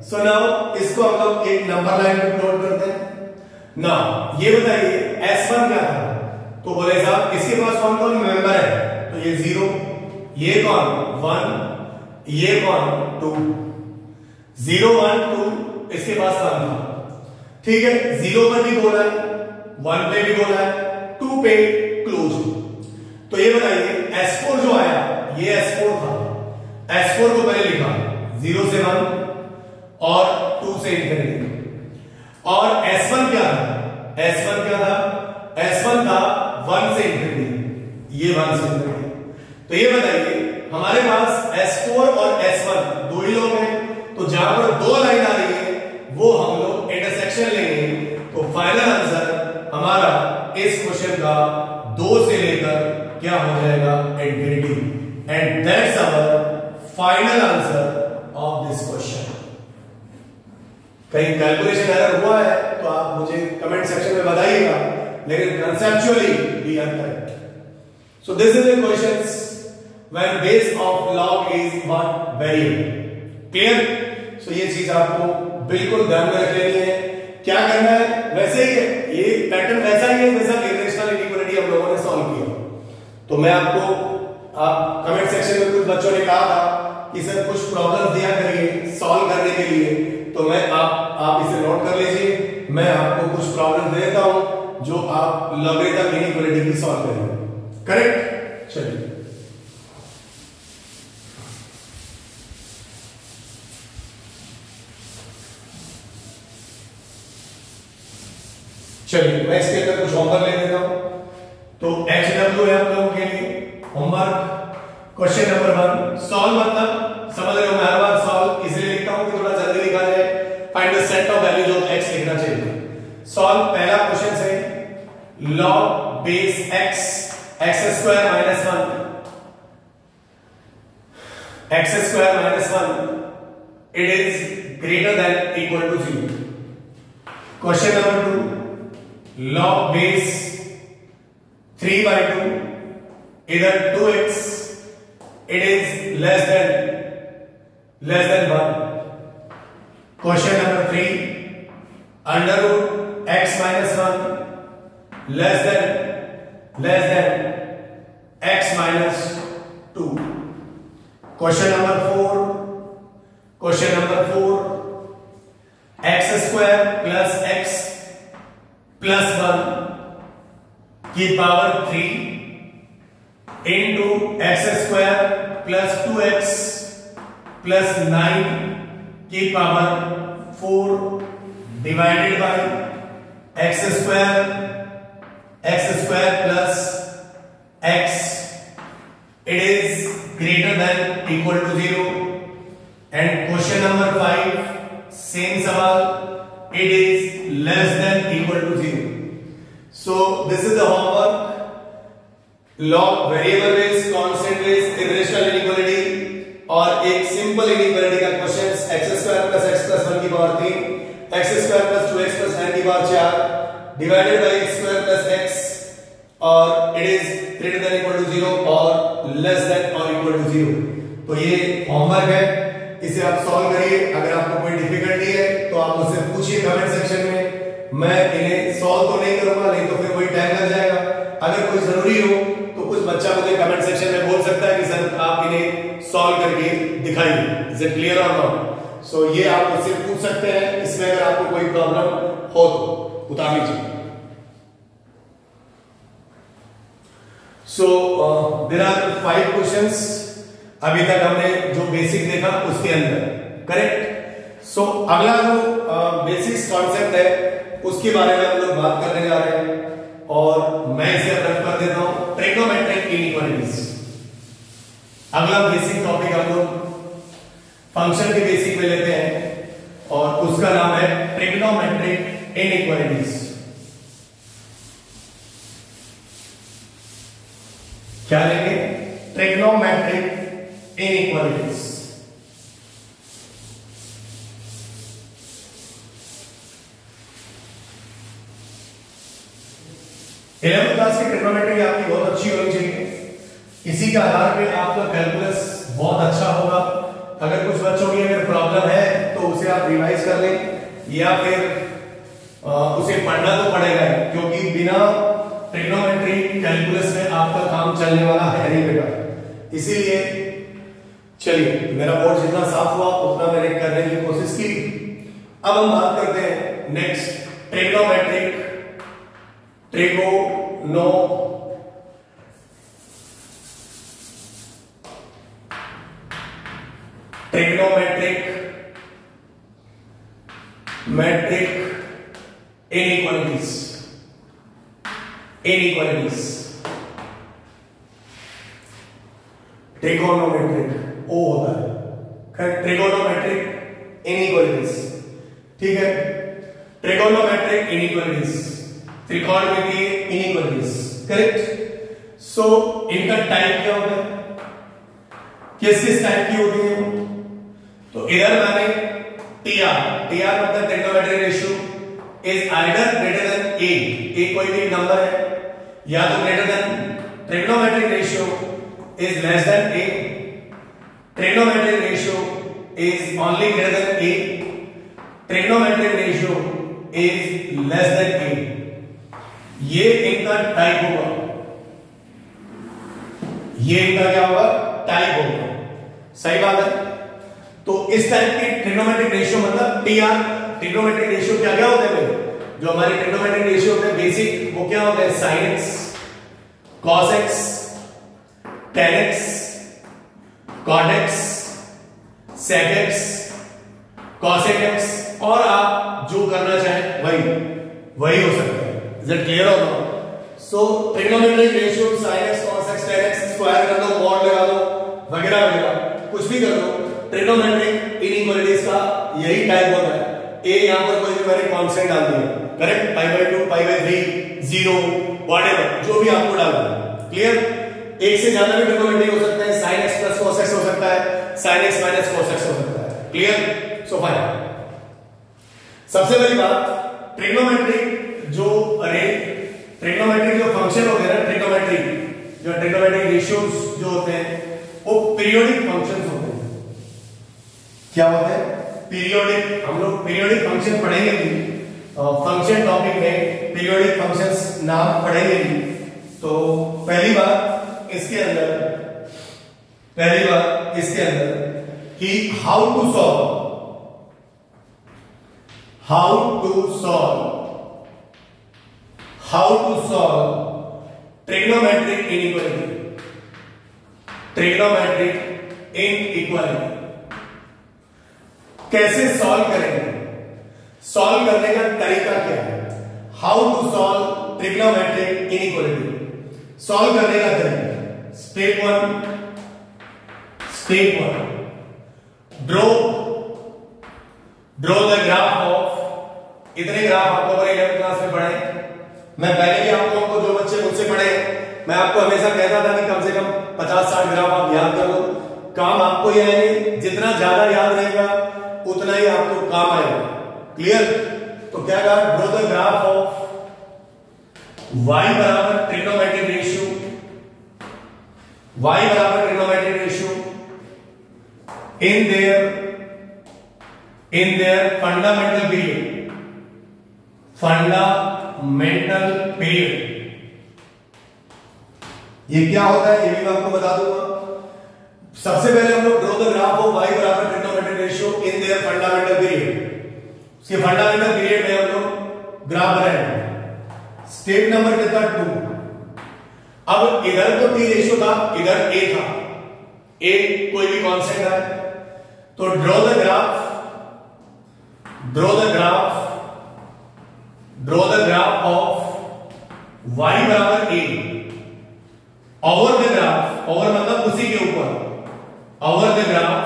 A: सो नाउ इसको हम लोग एक नंबर लाइन में प्लॉट करते हैं। नाउ ये बताइए S1 क्या था, तो बोले साहब इसके पास कौन कौन मेंबर है, तो ये 0, ये कौन 1, ये कौन 2, 0 1 2 इसके पास 1 था, ठीक है। 0 पर भी बोला है, 1 पे भी बोला है, 2 पे क्लोज। तो ये बताइए S4 जो आया, ये S4 था, S4 को मैंने लिखा 0 से 1 और 2 से इंफिनिटी। और S1 क्या था, S1 था 1 से इंफिनिटी, ये 1 से इंफिनिटी। तो ये बताइए हमारे पास S4 और S1 दो ही लोग हैं, तो जहां पर 2 लाइन आ रही है वो हम लोग इंटरसेक्शन लेंगे। तो फाइनल आंसर हमारा इस क्वेश्चन का 2 से लेकर क्या हो जाएगा, infinity. And that's our final answer of this question. कहीं कैलकुलेशन एरर हुआ है तो आप मुझे कमेंट सेक्शन में बताइएगा, लेकिन conceptually we are correct. So this is the questions when base of log is what, variable. Clear? So ये चीज आपको बिल्कुल ध्यान में रख लेनी है। क्या करना है, वैसे ही है, ये पैटर्न वैसा ही है जैसा इरेशनल इनइक्वालिटी हम लोगों ने सॉल्व किया। तो मैं आपको, आप कमेंट सेक्शन में कुछ बच्चों ने कहा था कि सर कुछ प्रॉब्लम दिया करिए सॉल्व करने के लिए, तो मैं आप इसे नोट कर लीजिए। मैं आपको कुछ प्रॉब्लम दे देता हूं जो आप लॉगरिथम इनइक्वालिटी की सॉल्व करेंगे। करेक्ट? चलिए मैं इसके अंदर कुछ होमवर्क ले लेता हूं। तो HW है आप लोगों के लिए होमवर्क। क्वेश्चन नंबर 1 सॉल्व, मतलब समझ रहे हो, मैं हर बार सॉल्व इसलिए लिखता हूं कि थोड़ा जल्दी लिखा जाए। Find the set of values of x लिखना चाहिए। सॉल्व पहला क्वेश्चन है log base x square minus 1 it is greater than equal to 0। Question number 2 log base 3/2 इधर 2x it is less than 1। Question number 3 under root x minus 1 less than x minus 2। Question number 4 x square plus x plus 1 की power 3 into x square plus 2x plus 9 की power 4 divided bye x square plus x, it is greater than equal to 0। and question number 5 same सवाल, it is less than equal to 0। so this is the homework, log variable based, constant based, irrational inequality और एक simple inequality का question x square plus x plus 1 की power 3 x square plus 2x plus 9 की power 4 divided by x square plus x और it is greater than equal to 0 और less than और equal to 0। तो ये homework है, इसे आप सॉल्व करिए। अगर आपको कोई डिफिकल्टी है तो आप मुझसे पूछिए कमेंट सेक्शन में, मैं इन्हें सॉल्व तो नहीं करूंगा, नहीं तो फिर वही टाइम लग जाएगा। अगर कोई जरूरी हो तो कुछ बच्चा मुझे कमेंट सेक्शन में बोल सकता है कि सर आप इन्हें सॉल्व करके दिखाइए, इज इट क्लियर और नॉट। सो ये आप मुझसे पूछ सकते हैं, इसमें अगर आपको कोई प्रॉब्लम हो तो बता दीजिए। So there are 5 questions अभी तक हमने जो बेसिक देखा उसके अंदर, करेक्ट। सो अगला जो बेसिक्स कॉन्सेप्ट है उसके बारे में हम लोग बात करने जा रहे हैं और मैं इसे रख कर देता हूं ट्रिग्नोमेट्रिक इनइक्वालिटीज। अगला बेसिक टॉपिक हम लोग फंक्शन के बेसिक में लेते हैं और उसका नाम है ट्रिग्नोमेट्रिक इनइक्वालिटीज। क्या लेंगे? Trigonometric inequalities. इलेवेंथ क्लास की ट्रिग्नोमेट्री आपकी बहुत अच्छी होनी चाहिए, इसी के आधार पे आपका कैलकुलस बहुत अच्छा होगा। अगर कुछ बच्चों की अगर प्रॉब्लम है तो उसे आप रिवाइज कर लें या फिर उसे पढ़ना तो पड़ेगा ही, क्योंकि बिना ट्रिग्नोमेट्री कैलकुलस में आपका काम चलने वाला है नहीं बेटा। इसीलिए चलिए, मेरा बोर्ड जितना साफ हुआ उतना मैंने करने की कोशिश की। अब हम बात करते हैं नेक्स्ट ट्रिग्नोमेट्रिक इनइक्वालिटीज। ट्रिगोनोमेट्रिक ओ होता है, ट्रिगोनोमेट्रिक इनइक्वालिटीज, ठीक है। ट्रिगोनोमेट्रिक इनइक्वालिटीज, त्रिकोणमितीय इनइक्वालिटीज, करेक्ट। सो इनका टाइप क्या होता है, किस किस टाइप की होती है? तो इधर मैंने टीआर मतलब trigonometric ratio is either greater than A कोई भी नंबर है, या तो greater than trigonometric ratio is less than A, trigonometric ratio is only greater than A, trigonometric ratio is less than A. ये इनका टाइप होगा, ये इनका क्या होगा? टाइप होगा, सही बात है। तो इस टाइप की ट्रिग्नोमेट्रिक रेशियो मतलब टीआर ट्रिग्नोमेट्रिक रेशियो क्या क्या होते हैं? जो हमारे ट्रिग्नोमेट्रिक रेशियो होते हैं बेसिक, वो क्या होते हैं? sin x, cos x, tan x, cot x, sec x, cosec x, और आप जो करना चाहें वही हो सकता है। इज इट क्लियर और not? So trigonometric ratio sin x, cos x, tan x square कर दो, मॉड लगा दो, वगैरह वगैरह कुछ भी कर दो। ट्रिग्नोमेट्रिक इनइक्वालिटीज का यही टाइप होता है। ए यहां पर कोई भी मैंने कांस्टेंट डाल दिया, करेक्ट, π/2 π/3 0 व्हाटएवर जो भी आपको डालना है, क्लियर। एक से ज्यादा भी ट्रिग्नोमेट्री हो सकता है, sin x plus cos x हो सकता है, sin x minus cos x हो सकता है, क्लियर। सो फाइन, सबसे पहली बात ट्रिग्नोमेट्रिक जो ट्रिग्नोमेट्रिक जो फंक्शन होते हैं ना, ट्रिग्नोमेट्रिक रेशियोज जो होते हैं वो पीरियोडिक फंक्शंस होते हैं। क्या होते हैं? पीरियोडिक। हम लोग पीरियोडिक फंक्शन पढ़ेंगे भी, फंक्शन टॉपिक में पीरियोडिक फंक्शंस नाम पढ़ेंगे भी। तो पहली बात इसके अंदर, पहली बात इसके अंदर कि how to solve trigonometric inequality. कैसे सॉल्व करेंगे, सॉल्व करने का तरीका क्या है, how to solve trigonometric inequality. Solve करने का तरीका, step one, draw the graph of, इतने ग्राफ आप लोगों ने 11th क्लास में पढ़े। मैं पहले भी आप लोगों को, जो बच्चे मुझसे पढ़े, मैं आपको हमेशा कहता था कि कम से कम 50-60 ग्राफ आप याद कर लो, काम आपको ही आएंगे, जितना ज्यादा याद रहेगा उतना ही आपको काम आएगा। क्लियर? तो क्या कहा, draw the graph of y बराबर trigonometric ratio in their fundamental period। ये क्या होता है ये भी मैं आपको बता दूंगा। सबसे पहले हम लोग draw the graph of y बराबर trigonometric ratio in their fundamental period. उसके फंडामेंटल पीरियड में हम लोग ग्राफ बनाएंगे। स्टेप नंबर कितना 2। अब इधर तो t रेशियो था, इधर a था, a कोई भी कांस्टेंट है, तो draw the graph of y बराबर a over the graph, over मतलब उसी के ऊपर, over the graph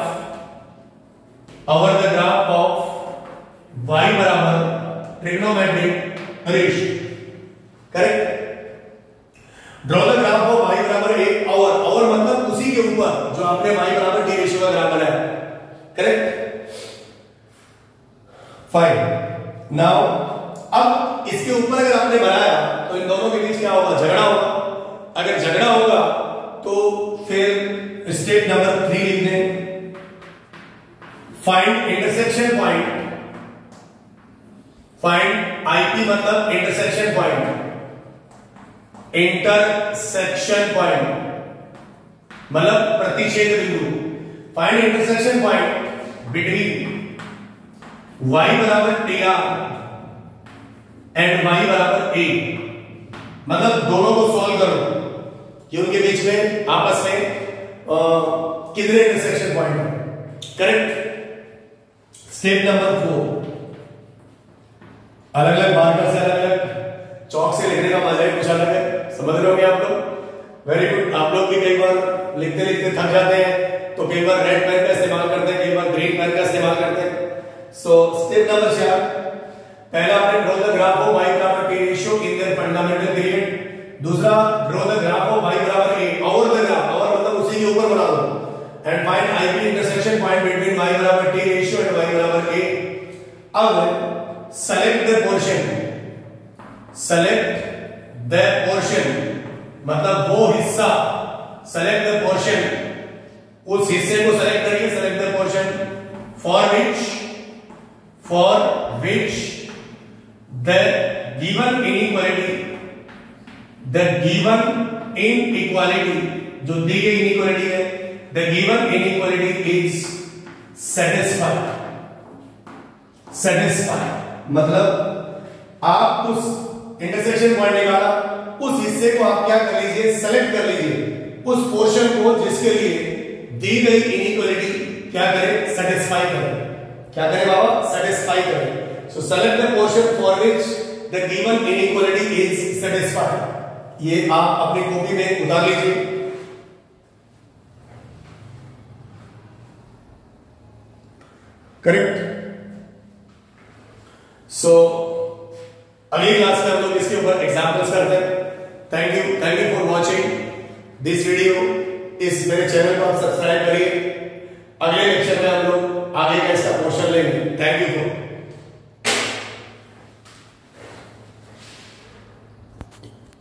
A: of y बराबर trigonometric ratio. Correct? Draw the graph of y बराबर a ओवर मतलब उसी के ऊपर जो आपने y बराबर t रेशियो का ग्राफ बनाया। करेक्ट? फाइन। नाउ अब इसके ऊपर अगर आपने बनाया तो इन दोनों के बीच क्या होगा, झगड़ा होगा। अगर झगड़ा होगा तो फिर स्टेप नंबर 3 लिख दें, find intersection point. Find IP मतलब इंटरसेक्शन पॉइंट मतलब प्रतिच्छेद बिंदु। Find intersection point between y बराबर tr एंड y बराबर a, मतलब दोनों को सॉल्व करो कि उनके बीच में आपस में कितने इंटरसेक्शन पॉइंट है। करेक्ट? स्टेप नंबर 4, अलग अलग मार्कर से, अलग अलग चौक से लिखने का मजा ही कुछ अलग है। समझ रहे होंगे आप लोग? Very good. आप लोग भी कई बार लिखते लिखते थक जाते हैं तो कई बार रेड पेन का इस्तेमाल करते हैं, कई बार ग्रीन पेन का इस्तेमाल करते हैं। सो स्टेप नंबर 4, पहला आपने draw the graph of y बराबर t ratio in their fundamental period. दूसरा draw the graph of y बराबर a over the graph, over मतलब उसी के ऊपर बना दो, and find IP intersection point between y बराबर t रेशियो एंड y बराबर a। अब सेलेक्ट द पोर्शन मतलब वो हिस्सा, सेलेक्ट द पोर्शन, उस हिस्से को सेलेक्ट करिए, select the portion for which the given inequality, जो दी गई इनइक्वालिटी है, the given inequality is satisfied. मतलब आप उस इंटरसेक्शन पॉइंट निकाला, उस हिस्से को आप क्या कर लीजिए, सेलेक्ट कर लीजिए, उस पोर्शन को जिसके लिए दी गई इनइक्वालिटी क्या करे, सेटिस्फाई करे। क्या करे बाबा? सेटिस्फाई करे। सो select the portion for which the given inequality is satisfied. ये आप अपनी कॉपी में उतार लीजिए। करेक्ट? सो अगली क्लास में हम लोग इसके ऊपर एग्जांपल्स करते हैं। Thank you for watching this video. इस मेरे चैनल को आप सब्सक्राइब करिए। अगले लेक्चर में हम लोग आगे का इसका पोर्शन लेंगे। Thank you for